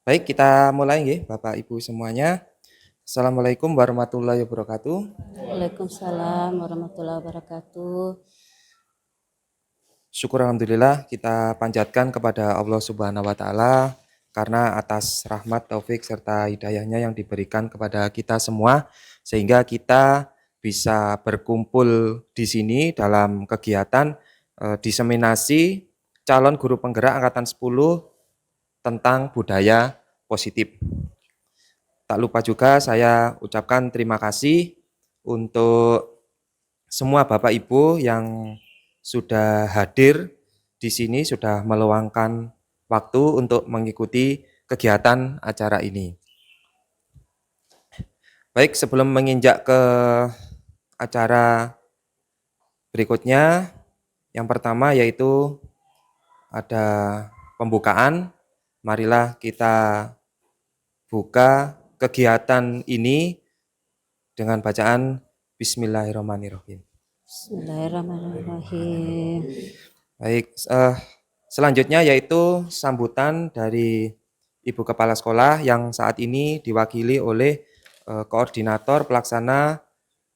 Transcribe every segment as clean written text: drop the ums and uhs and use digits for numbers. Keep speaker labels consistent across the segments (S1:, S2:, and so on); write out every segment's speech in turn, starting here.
S1: Baik, kita mulai nggih, Bapak Ibu semuanya. Assalamualaikum warahmatullahi wabarakatuh.
S2: Waalaikumsalam warahmatullahi wabarakatuh.
S1: Syukur alhamdulillah kita panjatkan kepada Allah Subhanahu wa taala karena atas rahmat, taufik serta hidayahnya yang diberikan kepada kita semua sehingga kita bisa berkumpul di sini dalam kegiatan diseminasi calon guru penggerak angkatan 10 tentang budaya positif. Tak lupa juga saya ucapkan terima kasih untuk semua Bapak Ibu yang sudah hadir di sini, sudah meluangkan waktu untuk mengikuti kegiatan acara ini. Baik, sebelum menginjak ke acara berikutnya, yang pertama yaitu ada pembukaan. Marilah kita buka kegiatan ini dengan bacaan Bismillahirrahmanirrahim.
S2: Bismillahirrahmanirrahim.
S1: Baik, selanjutnya yaitu sambutan dari Ibu Kepala Sekolah yang saat ini diwakili oleh Koordinator Pelaksana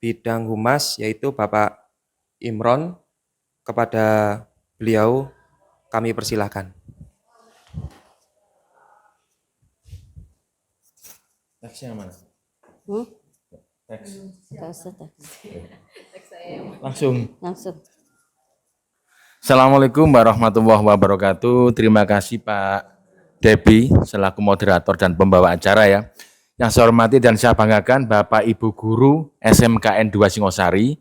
S1: Bidang Humas yaitu Bapak Imron. Kepada beliau kami persilahkan.
S3: Teksnya mana? Teks. Langsung. Assalamualaikum warahmatullahi wabarakatuh. Terima kasih Pak Debi selaku moderator dan pembawa acara ya. Yang saya hormati dan saya banggakan Bapak Ibu Guru SMKN 2 Singosari.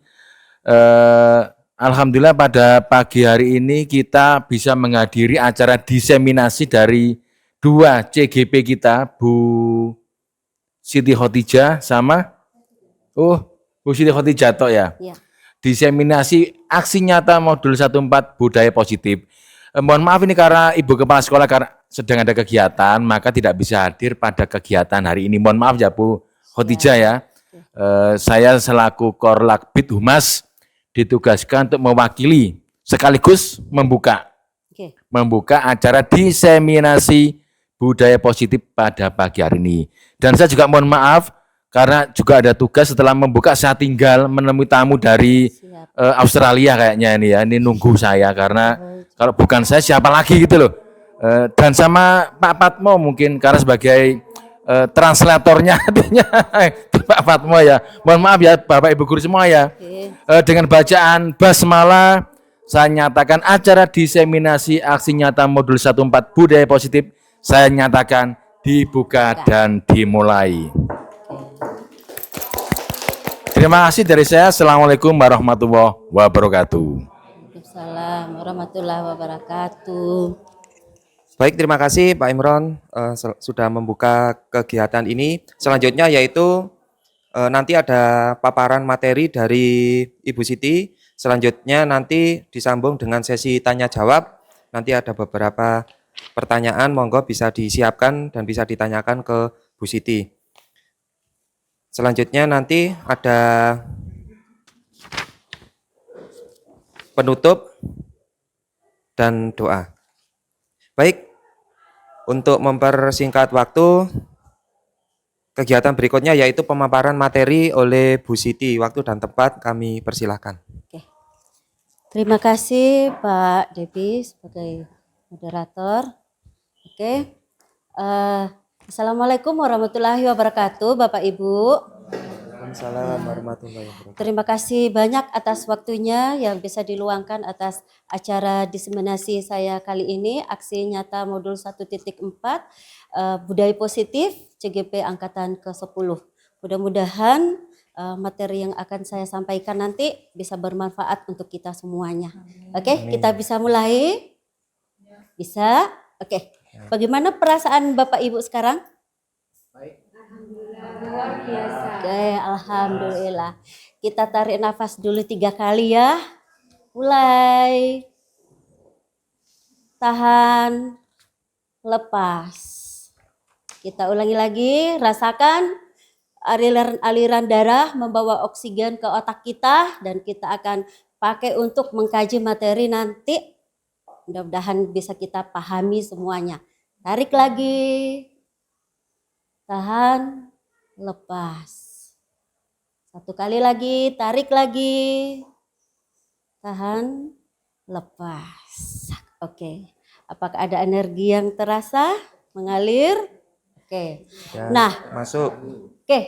S3: Alhamdulillah pada pagi hari ini kita bisa menghadiri acara diseminasi dari 2 CGP kita, Bu Siti Khotijah sama Bu Siti Khotijah toh ya. Diseminasi aksi nyata modul 14 budaya positif. Mohon maaf ini karena Ibu Kepala Sekolah karena sedang ada kegiatan maka tidak bisa hadir pada kegiatan hari ini. Mohon maaf ya Bu Khotijah ya. Saya selaku Korlak Bid Humas ditugaskan untuk mewakili sekaligus membuka acara diseminasi budaya positif pada pagi hari ini. Dan saya juga mohon maaf karena juga ada tugas setelah membuka saya tinggal menemui tamu dari Australia kayaknya ini ya. Ini nunggu saya karena kalau bukan saya siapa lagi gitu loh. Dan sama Pak Patmo mungkin karena sebagai translatornya artinya Pak Fatmo ya. Mohon maaf ya Bapak Ibu Guru semua ya. Dengan bacaan basmalah saya nyatakan acara diseminasi aksi nyata modul 14 budaya positif saya nyatakan dibuka dan dimulai. Terima kasih dari saya. Assalamualaikum warahmatullahi wabarakatuh.
S2: Waalaikumsalam warahmatullahi wabarakatuh.
S1: Baik, terima kasih Pak Imron sudah membuka kegiatan ini. Selanjutnya yaitu nanti ada paparan materi dari Ibu Siti. Selanjutnya nanti disambung dengan sesi tanya jawab. Nanti ada beberapa pertanyaan, monggo bisa disiapkan dan bisa ditanyakan ke Bu Siti. Selanjutnya nanti ada penutup dan doa. Baik, untuk mempersingkat waktu, kegiatan berikutnya yaitu pemaparan materi oleh Bu Siti. Waktu dan tempat kami persilahkan.
S2: Terima kasih Pak Debi sebagai moderator. Assalamualaikum warahmatullahi wabarakatuh Bapak Ibu.
S1: Waalaikumsalam warahmatullahi wabarakatuh.
S2: Terima kasih banyak atas waktunya yang bisa diluangkan atas acara diseminasi saya kali ini, aksi nyata modul 1.4 budaya positif CGP angkatan ke-10. Mudah-mudahan materi yang akan saya sampaikan nanti bisa bermanfaat untuk kita semuanya. Kita bisa mulai? Bisa? Bagaimana perasaan Bapak Ibu sekarang? Luar biasa. Alhamdulillah. Kita tarik nafas dulu 3 kali ya. Mulai. Tahan. Lepas. Kita ulangi lagi. Rasakan aliran darah membawa oksigen ke otak kita. Dan kita akan pakai untuk mengkaji materi nanti. Mudah-mudahan bisa kita pahami semuanya. Tarik lagi. tahan, lepas. Satu kali lagi, tarik lagi, tahan, lepas. Oke, apakah ada energi yang terasa mengalir? Oke,
S1: Ya,
S2: nah,
S1: masuk.
S2: oke,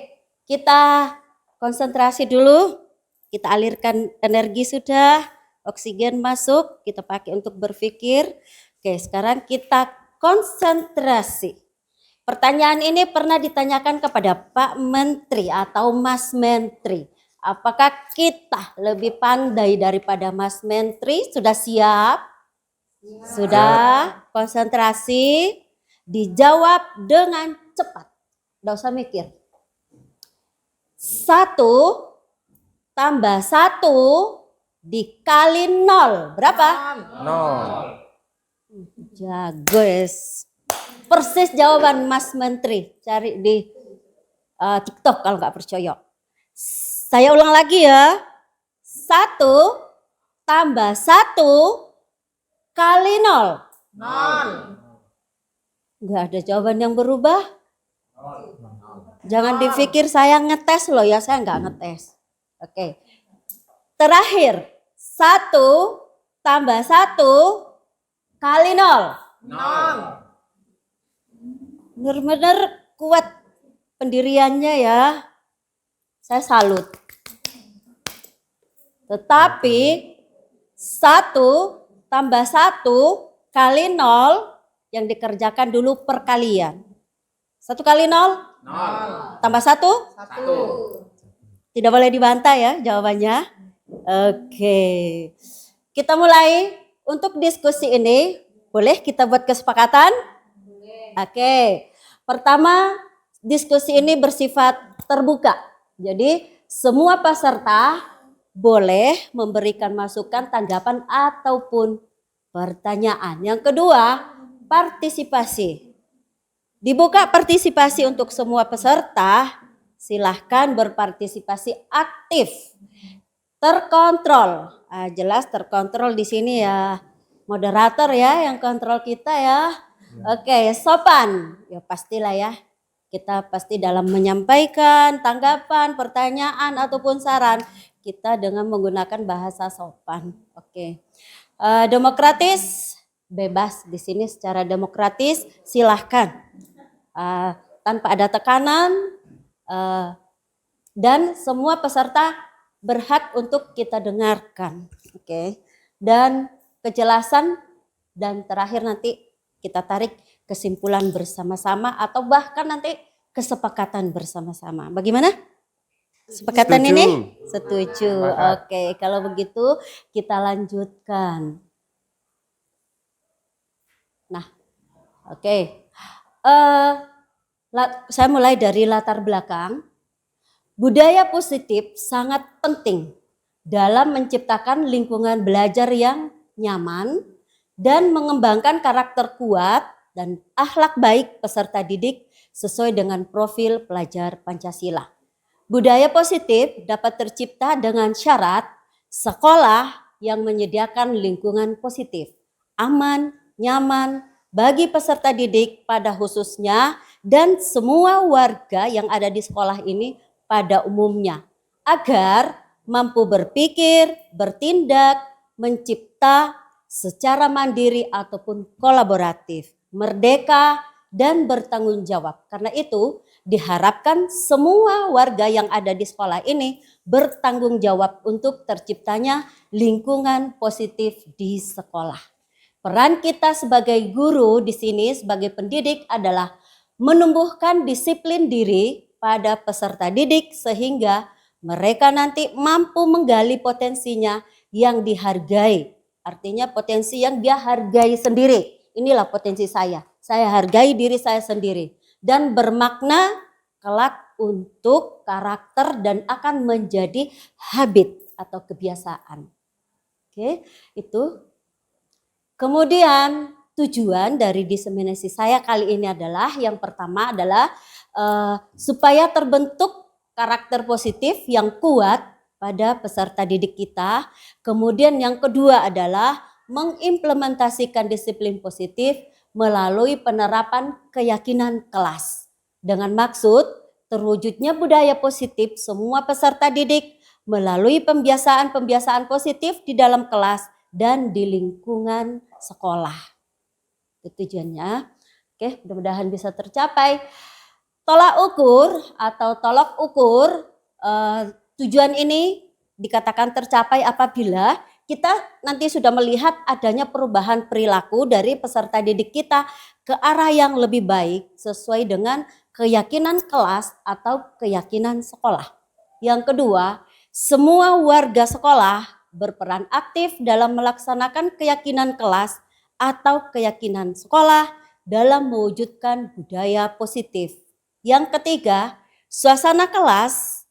S2: kita konsentrasi dulu. Kita alirkan energi sudah, oksigen masuk, kita pakai untuk berpikir. Oke, sekarang kita konsentrasi. Pertanyaan ini pernah ditanyakan kepada Pak Menteri atau Mas Menteri. Apakah kita lebih pandai daripada Mas Menteri? Sudah siap? Sudah konsentrasi? Dijawab dengan cepat. Nggak usah mikir. 1 tambah 1 dikali 0. Berapa?
S1: 0.
S2: Jago guys. Persis jawaban Mas Menteri. Cari di TikTok kalau nggak percaya. Saya ulang lagi ya. 1 tambah 1 kali 0.
S4: 0.
S2: Nggak ada jawaban yang berubah. Jangan dipikir saya ngetes loh ya. Saya nggak ngetes. Oke. Terakhir. 1 tambah 1 kali 0.
S4: 0.
S2: Benar-benar kuat pendiriannya ya. Saya salut. Tetapi 1 tambah 1 kali 0 yang dikerjakan dulu perkalian. 1 kali 0
S4: 0.
S2: tambah 1
S4: 1.
S2: tidak boleh dibantah ya jawabannya. Oke. Kita mulai untuk diskusi ini. Boleh kita buat kesepakatan? Oke. Pertama, diskusi ini bersifat terbuka. Jadi semua peserta boleh memberikan masukan, tanggapan ataupun pertanyaan. Yang kedua, partisipasi. Dibuka partisipasi untuk semua peserta. Silahkan berpartisipasi aktif. Terkontrol. Jelas terkontrol di sini ya moderator ya yang kontrol kita ya. Oke, sopan. Ya pastilah ya. Kita pasti dalam menyampaikan tanggapan, pertanyaan ataupun saran kita dengan menggunakan bahasa sopan. Oke. Demokratis, bebas di sini secara demokratis silahkan. Tanpa ada tekanan dan semua peserta berhak untuk kita dengarkan. Oke. Dan kejelasan dan terakhir nanti kita tarik kesimpulan bersama-sama atau bahkan nanti kesepakatan bersama-sama. Bagaimana? Kesepakatan
S1: Setuju.
S2: ini? Setuju.
S1: Sepakat.
S2: Oke, kalau begitu kita lanjutkan. Nah, oke. Saya mulai dari latar belakang. Budaya positif sangat penting dalam menciptakan lingkungan belajar yang nyaman dan mengembangkan karakter kuat dan akhlak baik peserta didik sesuai dengan profil pelajar Pancasila. Budaya positif dapat tercipta dengan syarat sekolah yang menyediakan lingkungan positif, aman, nyaman bagi peserta didik pada khususnya dan semua warga yang ada di sekolah ini pada umumnya agar mampu berpikir, bertindak, mencipta secara mandiri ataupun kolaboratif, merdeka dan bertanggung jawab. Karena itu diharapkan semua warga yang ada di sekolah ini bertanggung jawab untuk terciptanya lingkungan positif di sekolah. Peran kita sebagai guru di sini sebagai pendidik adalah menumbuhkan disiplin diri pada peserta didik sehingga mereka nanti mampu menggali potensinya yang dihargai. Artinya potensi yang dia hargai sendiri. Inilah potensi saya. Saya hargai diri saya sendiri. Dan bermakna kelak untuk karakter dan akan menjadi habit atau kebiasaan. Oke, itu. Kemudian tujuan dari diseminasi saya kali ini adalah yang pertama adalah supaya terbentuk karakter positif yang kuat pada peserta didik kita. Kemudian yang kedua adalah mengimplementasikan disiplin positif melalui penerapan keyakinan kelas. dengan maksud terwujudnya budaya positif semua peserta didik melalui pembiasaan-pembiasaan positif di dalam kelas dan di lingkungan sekolah. Itu tujuannya. Oke, mudah-mudahan bisa tercapai. Tolak ukur atau tolok ukur tujuan ini dikatakan tercapai apabila kita nanti sudah melihat adanya perubahan perilaku dari peserta didik kita ke arah yang lebih baik sesuai dengan keyakinan kelas atau keyakinan sekolah. Yang kedua, semua warga sekolah berperan aktif dalam melaksanakan keyakinan kelas atau keyakinan sekolah dalam mewujudkan budaya positif. Yang ketiga, suasana kelas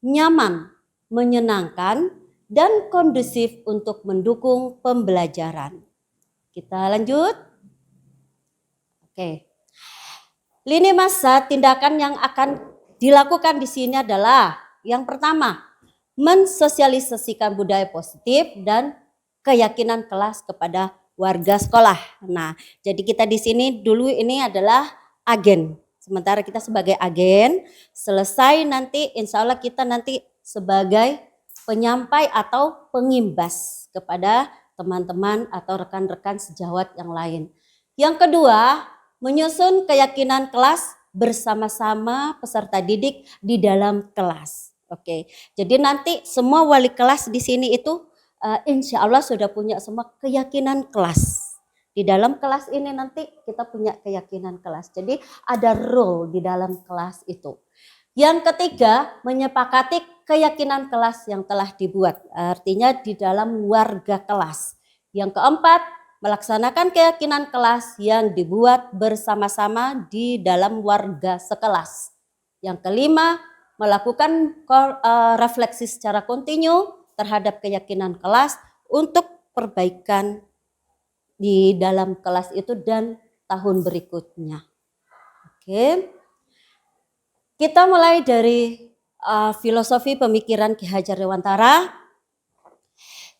S2: nyaman, menyenangkan, dan kondusif untuk mendukung pembelajaran. Kita lanjut. Oke. Lini masa tindakan yang akan dilakukan di sini adalah yang pertama, mensosialisasikan budaya positif dan keyakinan kelas kepada warga sekolah. Nah, jadi kita di sini dulu ini adalah agen. Sementara kita sebagai agen, selesai nanti insya Allah kita nanti sebagai penyampai atau pengimbas kepada teman-teman atau rekan-rekan sejawat yang lain. Yang kedua, menyusun keyakinan kelas bersama-sama peserta didik di dalam kelas. Oke, jadi nanti semua wali kelas di sini itu insya Allah sudah punya semua keyakinan kelas. Di dalam kelas ini nanti kita punya keyakinan kelas. Jadi ada role di dalam kelas itu. Yang ketiga, menyepakati keyakinan kelas yang telah dibuat. Artinya di dalam warga kelas. Yang keempat, melaksanakan keyakinan kelas yang dibuat bersama-sama di dalam warga sekelas. Yang kelima, melakukan refleksi secara kontinu terhadap keyakinan kelas untuk perbaikan di dalam kelas itu dan tahun berikutnya. Oke. Kita mulai dari filosofi pemikiran Ki Hajar Dewantara.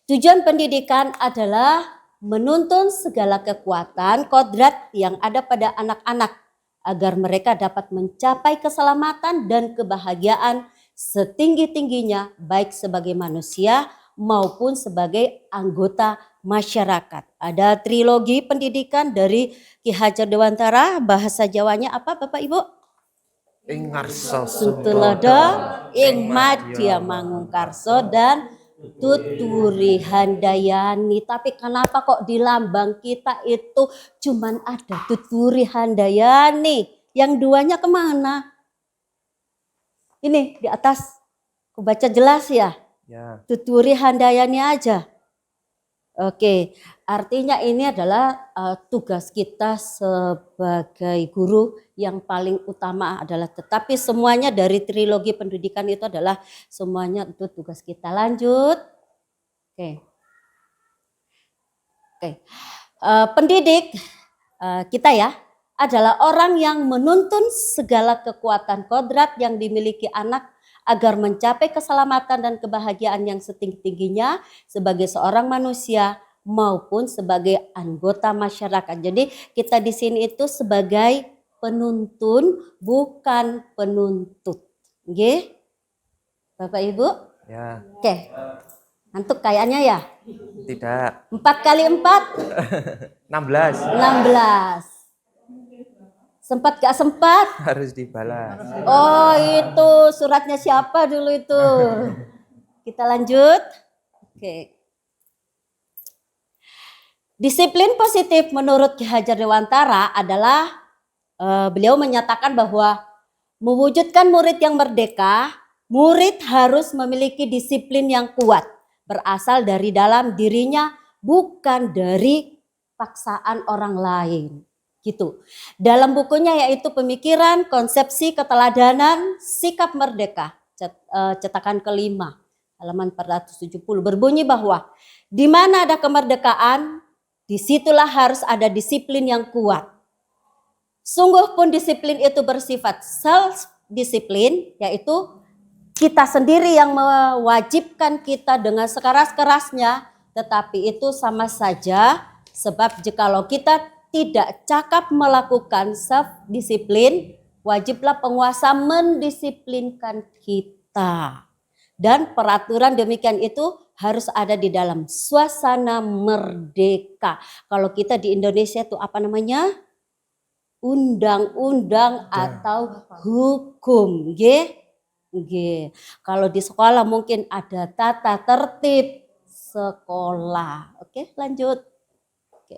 S2: Tujuan pendidikan adalah menuntun segala kekuatan kodrat yang ada pada anak-anak agar mereka dapat mencapai keselamatan dan kebahagiaan setinggi-tingginya baik sebagai manusia maupun sebagai anggota masyarakat. Ada trilogi pendidikan dari Ki Hajar Dewantara, bahasa Jawanya apa Bapak Ibu?
S1: Ing ngarsa
S2: Sutulodo, ing madya mangungkarso, dan tuturi handayani. Tapi kenapa kok di lambang kita itu cuman ada tuturi handayani? Yang duanya kemana? Ini di atas, aku baca jelas ya.
S1: Ya.
S2: Tuturi handayani aja. Oke, artinya ini adalah tugas kita sebagai guru yang paling utama adalah, tetapi semuanya dari trilogi pendidikan itu adalah semuanya itu tugas kita. Lanjut. Oke. Pendidik kita ya adalah orang yang menuntun segala kekuatan kodrat yang dimiliki anak agar mencapai keselamatan dan kebahagiaan yang setinggi-tingginya sebagai seorang manusia maupun sebagai anggota masyarakat. Jadi kita di sini itu sebagai penuntun bukan penuntut. Nggih? Bapak Ibu?
S1: Ya.
S2: Oke. Ngantuk kayaknya ya?
S1: Tidak.
S2: 4 kali 4?
S1: 16.
S2: 16. Sempat gak sempat?
S1: Harus dibalas.
S2: Oh itu suratnya siapa dulu itu? Kita lanjut. Oke. Disiplin positif menurut Ki Hajar Dewantara adalah beliau menyatakan bahwa mewujudkan murid yang merdeka, murid harus memiliki disiplin yang kuat, berasal dari dalam dirinya, bukan dari paksaan orang lain. Gitu. Dalam bukunya yaitu Pemikiran, Konsepsi Keteladanan, Sikap Merdeka, cetakan kelima, halaman 470, berbunyi bahwa di mana ada kemerdekaan, disitulah harus ada disiplin yang kuat. Sungguh pun disiplin itu bersifat self-disiplin, yaitu kita sendiri yang mewajibkan kita dengan sekeras-kerasnya, tetapi itu sama saja sebab jikalau kita tidak cakap melakukan self-disiplin, wajiblah penguasa mendisiplinkan kita. Dan peraturan demikian itu harus ada di dalam suasana merdeka. Kalau kita di Indonesia itu apa namanya? Undang-undang atau hukum. Nggih. Kalau di sekolah mungkin ada tata tertib sekolah. Oke, lanjut. Oke.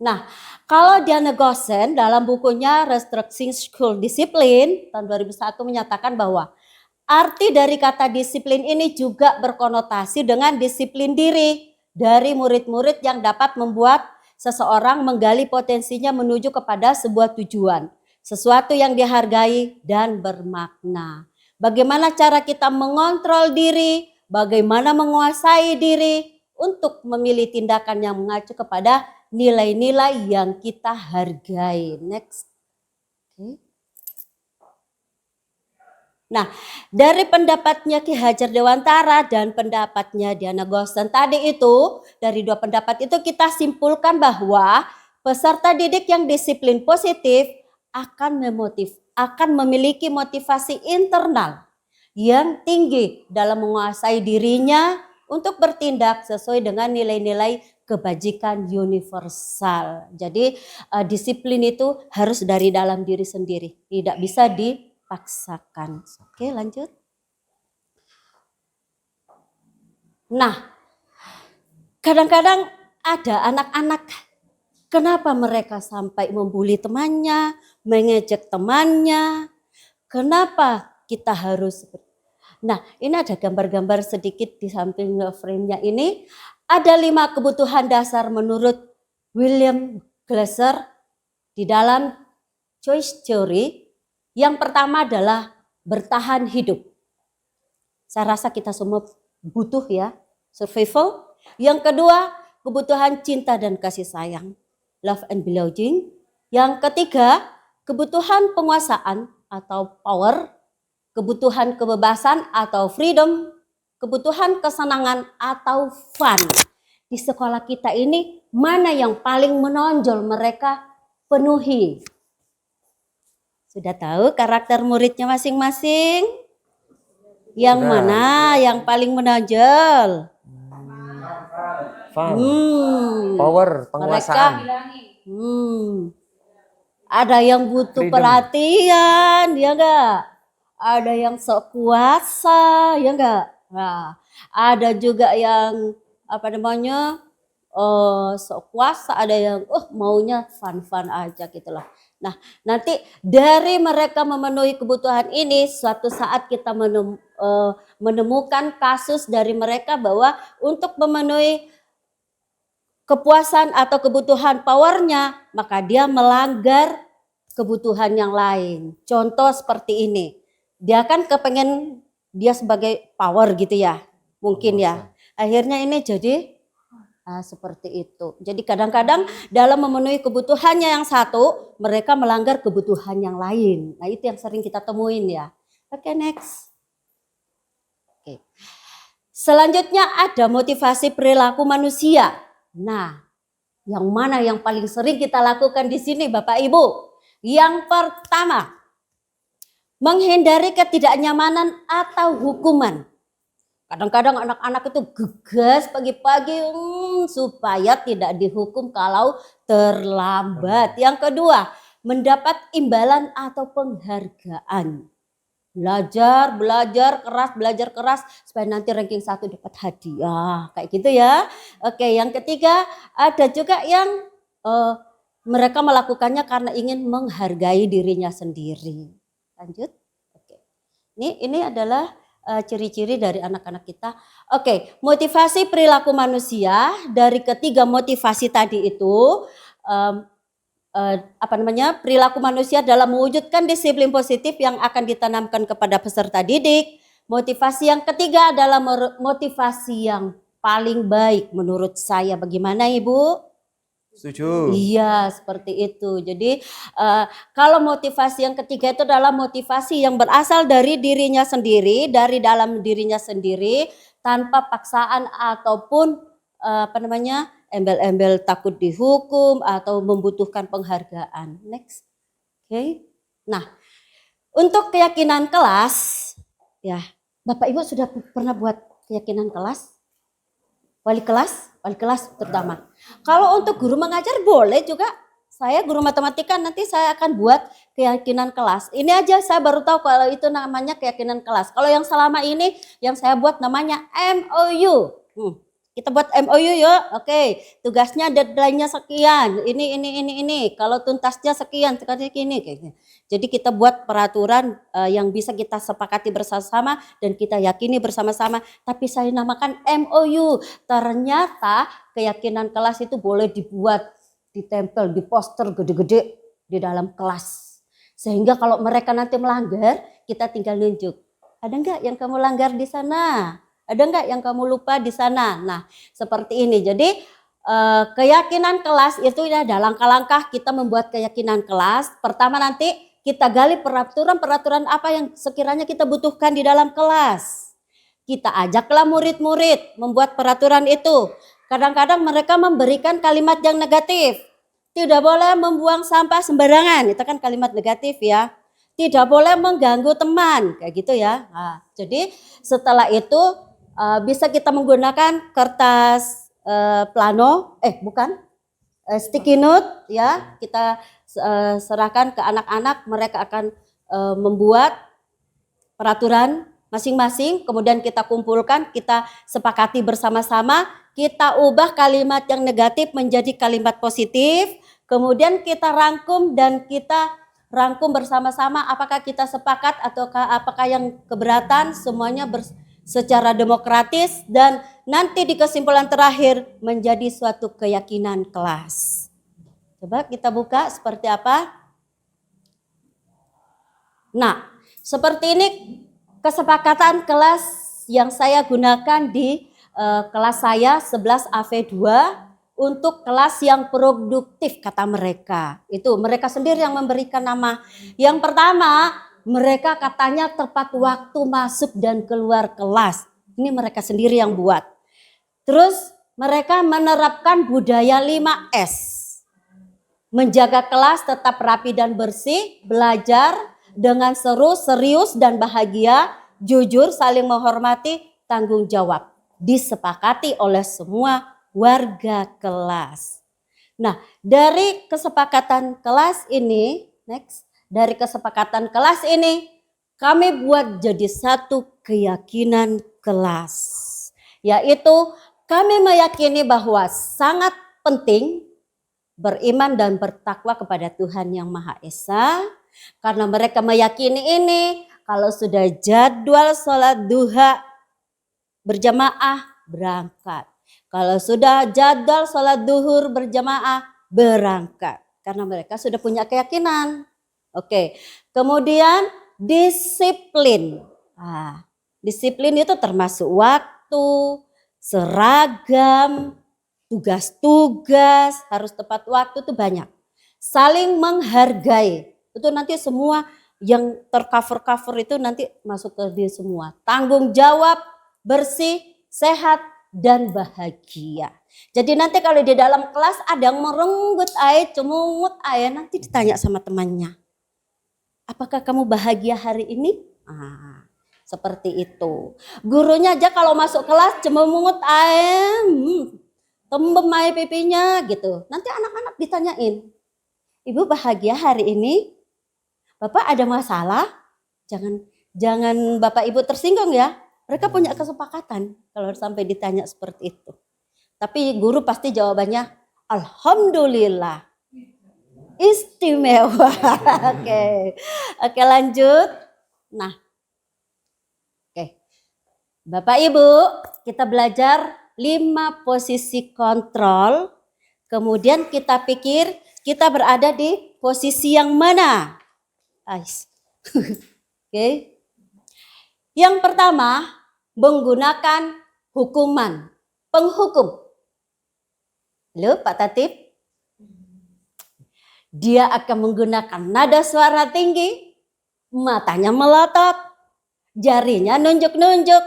S2: Nah, kalau Diana Gossen dalam bukunya Restructuring School Discipline tahun 2001 menyatakan bahwa arti dari kata disiplin ini juga berkonotasi dengan disiplin diri dari murid-murid yang dapat membuat seseorang menggali potensinya menuju kepada sebuah tujuan, sesuatu yang dihargai dan bermakna. Bagaimana cara kita mengontrol diri, bagaimana menguasai diri untuk memilih tindakan yang mengacu kepada nilai-nilai yang kita hargai. Next. Okay. Nah, dari pendapatnya Ki Hajar Dewantara dan pendapatnya Diana Gossen tadi itu, dari dua pendapat itu kita simpulkan bahwa peserta didik yang disiplin positif akan memiliki motivasi internal yang tinggi dalam menguasai dirinya untuk bertindak sesuai dengan nilai-nilai kebajikan universal. Jadi disiplin itu harus dari dalam diri sendiri, tidak bisa dipaksakan. Oke, lanjut. Nah, kadang-kadang ada anak-anak, kenapa mereka sampai membuli temannya, mengejek temannya? Kenapa kita harus? Nah, ini ada gambar-gambar sedikit di samping frame-nya ini. Ada 5 kebutuhan dasar menurut William Glasser di dalam choice theory. Yang pertama adalah bertahan hidup. Saya rasa kita semua butuh ya, survival. Yang kedua, kebutuhan cinta dan kasih sayang, love and belonging. Yang ketiga, kebutuhan penguasaan atau power, kebutuhan kebebasan atau freedom, kebutuhan kesenangan atau fun. Di sekolah kita ini mana yang paling menonjol mereka penuhi? Sudah tahu karakter muridnya masing-masing? Yang
S1: Sudah.
S2: mana yang paling menonjol?
S1: Fun, power, penguasaan.
S2: Ada yang butuh
S1: Freedom.
S2: perhatian, ya enggak? Ada yang sok kuasa, ya enggak? Nah, ada juga yang sok kuasa, ada yang maunya fun-fun aja gitu loh. Nah, nanti dari mereka memenuhi kebutuhan ini, suatu saat kita menemukan kasus dari mereka bahwa untuk memenuhi kepuasan atau kebutuhan powernya, maka dia melanggar kebutuhan yang lain. Contoh seperti ini. Dia kan kepengen dia sebagai power gitu ya, mungkin ya. Akhirnya ini jadi seperti itu. Jadi kadang-kadang dalam memenuhi kebutuhannya yang satu, mereka melanggar kebutuhan yang lain. Nah itu yang sering kita temuin ya. Oke, next. Oke. Selanjutnya ada motivasi perilaku manusia. Nah, yang mana yang paling sering kita lakukan di sini Bapak Ibu? Yang pertama, menghindari ketidaknyamanan atau hukuman. Kadang-kadang anak-anak itu gegas pagi-pagi supaya tidak dihukum kalau terlambat. Yang kedua, mendapat imbalan atau penghargaan. Belajar keras supaya nanti ranking 1 dapat hadiah. Kayak gitu ya. Oke, yang ketiga ada juga yang mereka melakukannya karena ingin menghargai dirinya sendiri. Lanjut. Oke. Ini adalah ciri-ciri dari anak-anak kita. Oke, motivasi perilaku manusia dari ketiga motivasi tadi itu perilaku manusia dalam mewujudkan disiplin positif yang akan ditanamkan kepada peserta didik. Motivasi yang ketiga adalah motivasi yang paling baik menurut saya. Bagaimana Ibu?
S1: Setuju.
S2: Iya, seperti itu. Jadi kalau motivasi yang ketiga itu adalah motivasi yang berasal dari dirinya sendiri, dari dalam dirinya sendiri, tanpa paksaan ataupun embel-embel takut dihukum atau membutuhkan penghargaan. Next. Oke. Nah, untuk keyakinan kelas, ya, Bapak Ibu sudah pernah buat keyakinan kelas? Wali kelas terutama. Kalau untuk guru mengajar boleh juga. Saya guru matematika, nanti saya akan buat keyakinan kelas. Ini aja saya baru tahu kalau itu namanya keyakinan kelas. Kalau yang selama ini yang saya buat namanya MOU. Kita buat MOU yuk. Oke, tugasnya deadline-nya sekian. Ini. Kalau tuntasnya sekian, seperti ini. Jadi kita buat peraturan yang bisa kita sepakati bersama-sama dan kita yakini bersama-sama. Tapi saya namakan MOU. Ternyata keyakinan kelas itu boleh dibuat, ditempel di poster gede-gede di dalam kelas. Sehingga kalau mereka nanti melanggar, kita tinggal nunjuk. Ada enggak yang kamu langgar di sana? Ada enggak yang kamu lupa di sana? Nah, seperti ini. Jadi keyakinan kelas itu ada langkah-langkah kita membuat keyakinan kelas. Pertama nanti kita gali peraturan-peraturan apa yang sekiranya kita butuhkan di dalam kelas. Kita ajaklah murid-murid membuat peraturan itu. Kadang-kadang mereka memberikan kalimat yang negatif. Tidak boleh membuang sampah sembarangan. Itu kan kalimat negatif ya. Tidak boleh mengganggu teman. Kayak gitu ya. Nah, jadi setelah itu bisa kita menggunakan kertas plano. Sticky note ya. Kita serahkan ke anak-anak. Mereka akan membuat peraturan masing-masing. Kemudian kita kumpulkan. Kita sepakati bersama-sama. Kita ubah kalimat yang negatif menjadi kalimat positif. Kemudian kita rangkum dan kita rangkum bersama-sama apakah kita sepakat ataukah apakah yang keberatan, semuanya secara demokratis dan nanti di kesimpulan terakhir menjadi suatu keyakinan kelas. Coba kita buka seperti apa. Nah, seperti ini kesepakatan kelas yang saya gunakan di kelas saya 11 AV2 untuk kelas yang produktif kata mereka. Itu mereka sendiri yang memberikan nama. Yang pertama, mereka katanya tepat waktu masuk dan keluar kelas. Ini mereka sendiri yang buat. Terus mereka menerapkan budaya 5S. Menjaga kelas tetap rapi dan bersih, belajar dengan seru, serius dan bahagia, jujur, saling menghormati, tanggung jawab. Disepakati oleh semua warga kelas. Nah, dari kesepakatan kelas ini, dari kesepakatan kelas ini, kami buat jadi satu keyakinan kelas. Yaitu kami meyakini bahwa sangat penting beriman dan bertakwa kepada Tuhan Yang Maha Esa. Karena mereka meyakini ini, kalau sudah jadwal sholat duha, berjamaah berangkat. Kalau sudah jadwal sholat duhur berjamaah berangkat. Karena mereka sudah punya keyakinan. Oke. Kemudian disiplin. Disiplin itu termasuk waktu, seragam, tugas-tugas, harus tepat waktu itu banyak. Saling menghargai. Itu nanti semua yang tercover itu nanti masuk ke dia semua. Tanggung jawab, bersih, sehat, dan bahagia. Jadi nanti kalau di dalam kelas ada yang merenggut air, cemungut air, nanti ditanya sama temannya. Apakah kamu bahagia hari ini? Seperti itu. Gurunya aja kalau masuk kelas cemungut air, tembem air pipinya gitu. Nanti anak-anak ditanyain, Ibu bahagia hari ini? Bapak ada masalah? Jangan Bapak Ibu tersinggung ya. Mereka punya kesepakatan kalau sampai ditanya seperti itu. Tapi guru pasti jawabannya alhamdulillah. Istimewa. Oke, lanjut. Nah. Oke. Bapak Ibu, kita belajar 5 posisi kontrol. Kemudian kita pikir kita berada di posisi yang mana? Oke. Yang pertama, menggunakan hukuman, penghukum. Halo Pak Tatip. Dia akan menggunakan nada suara tinggi, matanya melotot, jarinya nunjuk-nunjuk,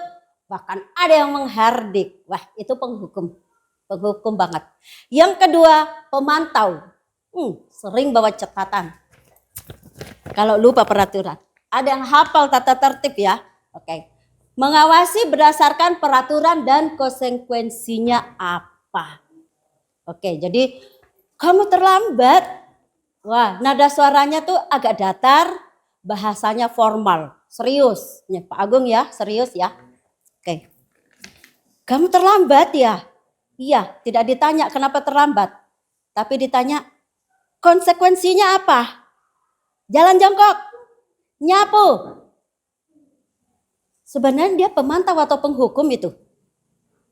S2: bahkan ada yang menghardik. Wah, itu penghukum. Penghukum banget. Yang kedua, pemantau. Sering bawa catatan. Kalau lupa peraturan. Ada yang hafal tata tertib ya? Oke. Mengawasi berdasarkan peraturan dan konsekuensinya apa? Oke, jadi kamu terlambat. Wah, nada suaranya tuh agak datar, bahasanya formal, serius. Nih, Pak Agung ya, serius ya. Oke. Kamu terlambat ya? Iya, tidak ditanya kenapa terlambat. Tapi ditanya konsekuensinya apa? Jalan jongkok, nyapu. Sebenarnya dia pemantau atau penghukum itu?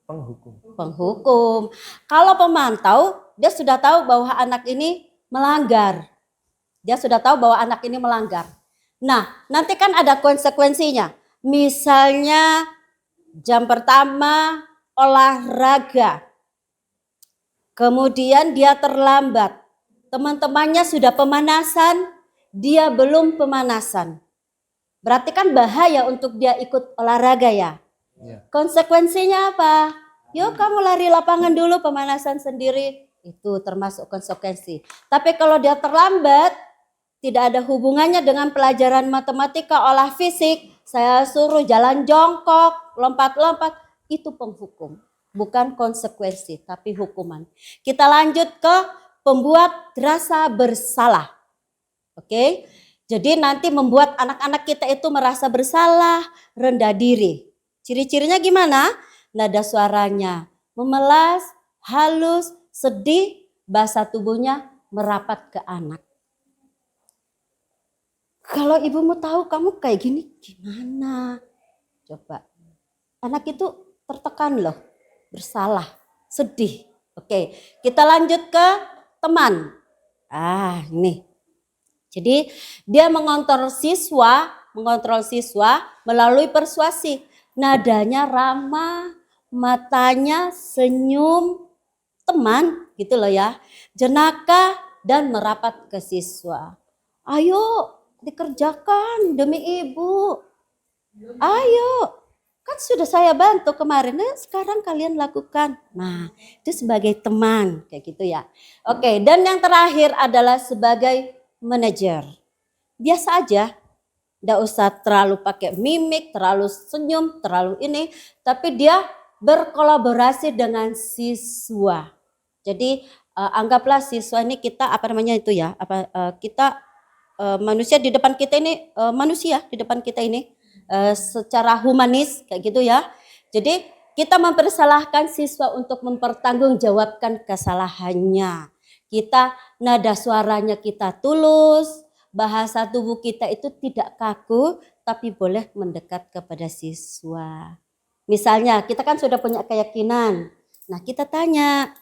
S1: Penghukum.
S2: Penghukum. Kalau pemantau, dia sudah tahu bahwa anak ini melanggar. Dia sudah tahu bahwa anak ini melanggar. Nah, nanti kan ada konsekuensinya. Misalnya jam pertama olahraga. Kemudian dia terlambat. Teman-temannya sudah pemanasan, dia belum pemanasan. Berarti kan bahaya untuk dia ikut olahraga ya.
S1: Iya.
S2: Konsekuensinya apa? Yuk kamu lari lapangan dulu pemanasan sendiri. Itu termasuk konsekuensi. Tapi kalau dia terlambat, tidak ada hubungannya dengan pelajaran matematika, olah fisik. Saya suruh jalan jongkok, lompat-lompat. Itu penghukum. Bukan konsekuensi, tapi hukuman. Kita lanjut ke pembuat rasa bersalah. Oke? Jadi nanti membuat anak-anak kita itu merasa bersalah, rendah diri. Ciri-cirinya gimana? Nada suaranya memelas, halus, sedih, bahasa tubuhnya merapat ke anak. Kalau ibumu tahu kamu kayak gini, gimana? Coba. Anak itu tertekan loh, bersalah, sedih. Oke, kita lanjut ke teman. Ini. Jadi dia mengontrol siswa melalui persuasi. Nadanya ramah, matanya senyum, teman gitu loh ya. Jenaka dan merapat ke siswa. Ayo dikerjakan demi ibu. Ayo, kan sudah saya bantu kemarin, sekarang kalian lakukan. Nah, itu sebagai teman kayak gitu ya. Oke, dan yang terakhir adalah sebagai manajer. Biasa aja, tidak usah terlalu pakai mimik, terlalu senyum, terlalu ini, tapi dia berkolaborasi dengan siswa. Jadi anggaplah siswa ini kita kita manusia di depan kita ini manusia di depan kita ini secara humanis kayak gitu ya. Jadi kita mempersalahkan siswa untuk mempertanggungjawabkan kesalahannya. Kita nada suaranya kita tulus, bahasa tubuh kita itu tidak kaku, tapi boleh mendekat kepada siswa. Misalnya kita kan sudah punya keyakinan. Nah kita tanya,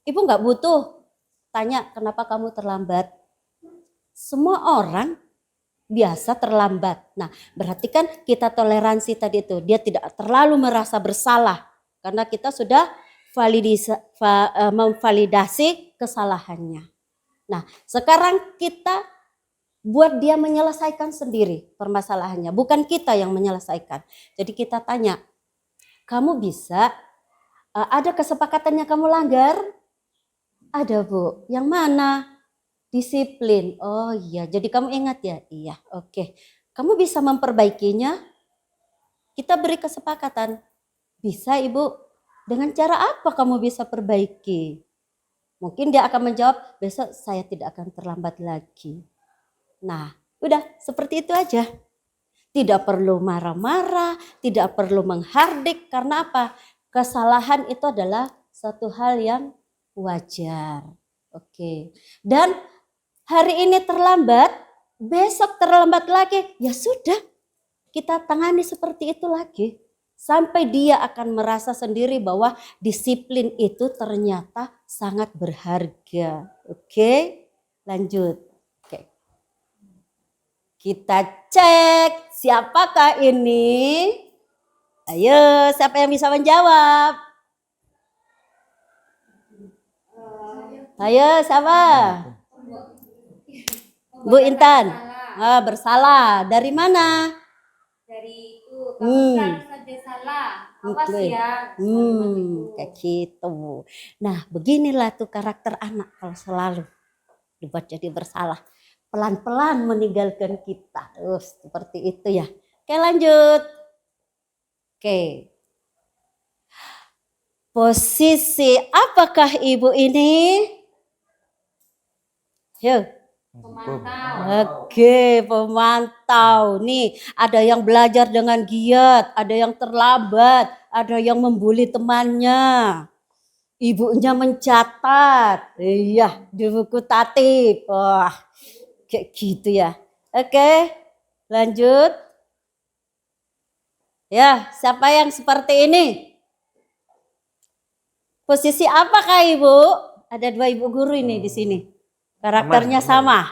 S2: ibu nggak butuh tanya kenapa kamu terlambat. Semua orang biasa terlambat. Nah berarti kan kita toleransi tadi itu. Dia tidak terlalu merasa bersalah. Karena kita sudah memvalidasi kesalahannya. Nah sekarang kita buat dia menyelesaikan sendiri permasalahannya. Bukan kita yang menyelesaikan. Jadi kita tanya, kamu bisa, ada kesepakatan yang kamu langgar? Ada Bu, yang mana? Disiplin. Oh iya, jadi kamu ingat ya? Iya, oke. Kamu bisa memperbaikinya? Kita beri kesepakatan. Bisa Ibu. Dengan cara apa kamu bisa perbaiki? Mungkin dia akan menjawab, besok saya tidak akan terlambat lagi. Nah, udah seperti itu aja. Tidak perlu marah-marah, tidak perlu menghardik. Karena apa? Kesalahan itu adalah satu hal yang wajar. Oke. Dan hari ini terlambat, besok terlambat lagi. Ya sudah, kita tangani seperti itu lagi. Sampai dia akan merasa sendiri bahwa disiplin itu ternyata sangat berharga. Oke, lanjut. Oke. Kita cek siapakah ini? Ayo, siapa yang bisa menjawab? Ayo, siapa? Bu Intan. Bersalah. Dari mana?
S5: Dari itu kamu selalu saja salah, awas ya.
S2: Kayak gitu. Nah beginilah tuh karakter anak kalau selalu dibuat jadi bersalah. pelan-pelan meninggalkan kita. Seperti itu ya. Oke, lanjut. Oke. Posisi apakah ibu ini? Yuk. Oke, pemantau. Nih, ada yang belajar dengan giat, ada yang terlambat, ada yang membuli temannya. Ibunya mencatat. Iya, di buku tatip. Wah, kayak gitu ya. Oke, lanjut. Ya, siapa yang seperti ini? Posisi apakah Ibu? Ada 2 ibu guru ini di sini. Karakternya sama.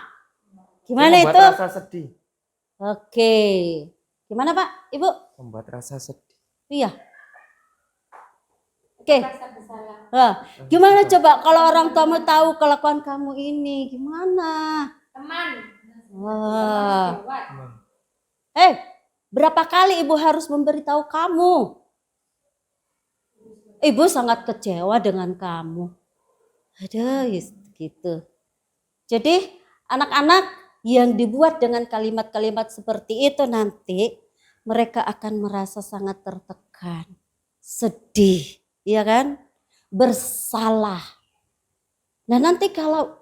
S2: Gimana
S1: Membuat
S2: itu?
S1: rasa sedih.
S2: Oke. Gimana Pak, Ibu?
S1: Membuat rasa sedih.
S2: Iya. Oke. Nah, gimana coba kalau orang tuamu tahu kelakuan kamu ini? Gimana?
S5: Teman.
S2: Wah.
S5: Lewat.
S2: Berapa kali ibu harus memberitahu kamu? Ibu sangat kecewa dengan kamu. Ada gitu. Jadi anak-anak yang dibuat dengan kalimat-kalimat seperti itu nanti mereka akan merasa sangat tertekan, sedih, ya kan? Bersalah. Nah nanti kalau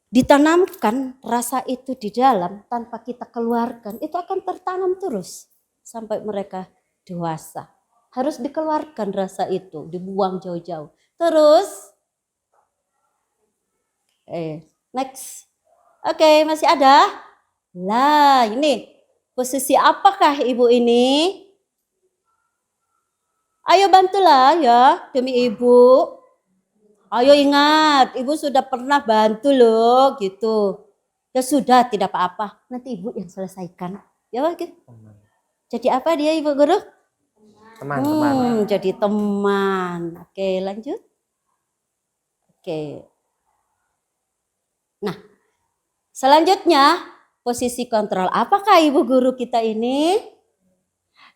S2: ditanamkan rasa itu di dalam tanpa kita keluarkan, itu akan tertanam terus sampai mereka dewasa. Harus dikeluarkan rasa itu, dibuang jauh-jauh. Terus, next. Oke, masih ada? Lah, ini posisi apakah ibu ini? Ayo bantulah ya demi ibu. Ayo ingat, ibu sudah pernah bantu loh gitu. Ya sudah, tidak apa-apa. Nanti ibu yang selesaikan. Ya gitu. Jadi apa dia ibu guru?
S1: Teman-teman.
S2: Jadi teman. Oke, lanjut. Oke. Nah, selanjutnya posisi kontrol. Apakah ibu guru kita ini?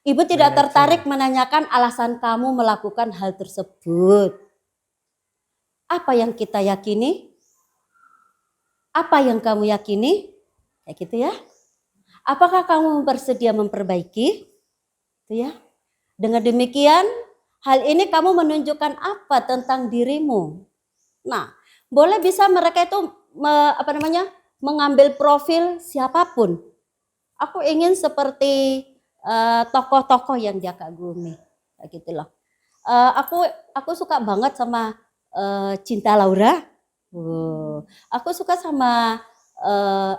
S2: Ibu tidak tertarik menanyakan alasan kamu melakukan hal tersebut. Apa yang kita yakini? Apa yang kamu yakini? Kayak gitu ya. Apakah kamu bersedia memperbaiki? Itu ya. Dengan demikian, hal ini kamu menunjukkan apa tentang dirimu? Nah, boleh bisa mereka itu mengambil profil siapapun. Aku ingin seperti tokoh-tokoh yang dia kagumi, kayak gitu loh. Aku suka banget sama Cinta Laura. Aku suka sama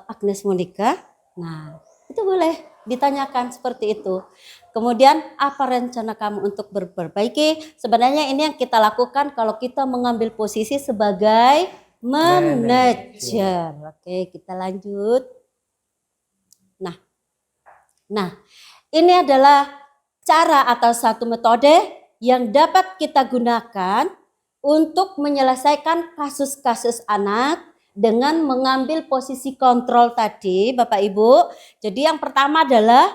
S2: Agnes Monica. Nah, itu boleh ditanyakan seperti itu. Kemudian apa rencana kamu untuk berperbaiki? Sebenarnya ini yang kita lakukan kalau kita mengambil posisi sebagai manajer. Oke, kita lanjut. Nah, ini adalah cara atau satu metode yang dapat kita gunakan untuk menyelesaikan kasus-kasus anak dengan mengambil posisi kontrol tadi, Bapak Ibu. Jadi yang pertama adalah